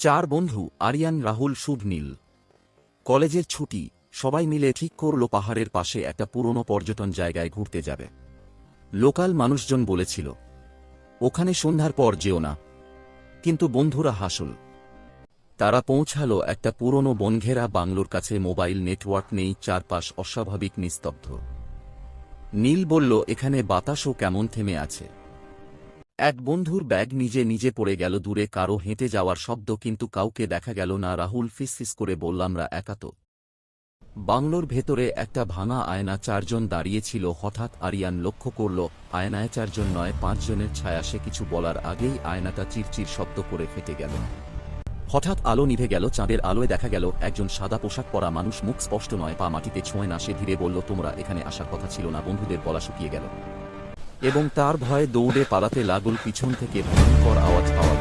চার বন্ধু আরিয়ান, রাহুল, শুভ, নীল। কলেজের ছুটি, সবাই মিলে ঠিক করল পাহাড়ের পাশে একটা পুরনো পর্যটন জায়গায় ঘুরতে যাবে। লোকাল মানুষজন বলেছিল ওখানে সন্ধ্যার পর যেও না, কিন্তু বন্ধুরা হাসল। তারা পৌঁছালো একটা পুরনো বনঘেরা বাংলোর কাছে। মোবাইল নেটওয়ার্ক নেই, চারপাশ অস্বাভাবিক নিস্তব্ধ। নীল বলল এখানে বাতাসও কেমন থেমে আছে। এক বন্ধুর ব্যাগ নিজে নিজে পড়ে গেল দূরে, কারো হেঁটে যাওয়ার শব্দ, কিন্তু কাউকে দেখা গেল না। রাহুল ফিসফিস করে বলল আমরা একা তো। বাংলোর ভেতরে একটা ভাঙা আয়না, চারজন দাঁড়িয়েছিল। হঠাৎ আরিয়ান লক্ষ্য করল আয়নায় চারজন নয়, পাঁচজনের ছায়া। সে কিছু বলার আগেই আয়নাটা চিরচির শব্দ করে ফেটে গেল। হঠাৎ আলো নিভে গেল, চাঁদের আলোয় দেখা গেল একজন সাদা পোশাক পরা মানুষ। মুখ স্পষ্ট নয়, পা মাটিতে ছোঁয় না। সে ধীরে বলল তোমরা এখানে আসার কথা ছিল না। বন্ধুদের গলা শুকিয়ে গেল এবং তার ভয়ে দৌড়ে পালাতে লাগল। পিছন থেকে ভয়ঙ্কর আওয়াজ পাওয়া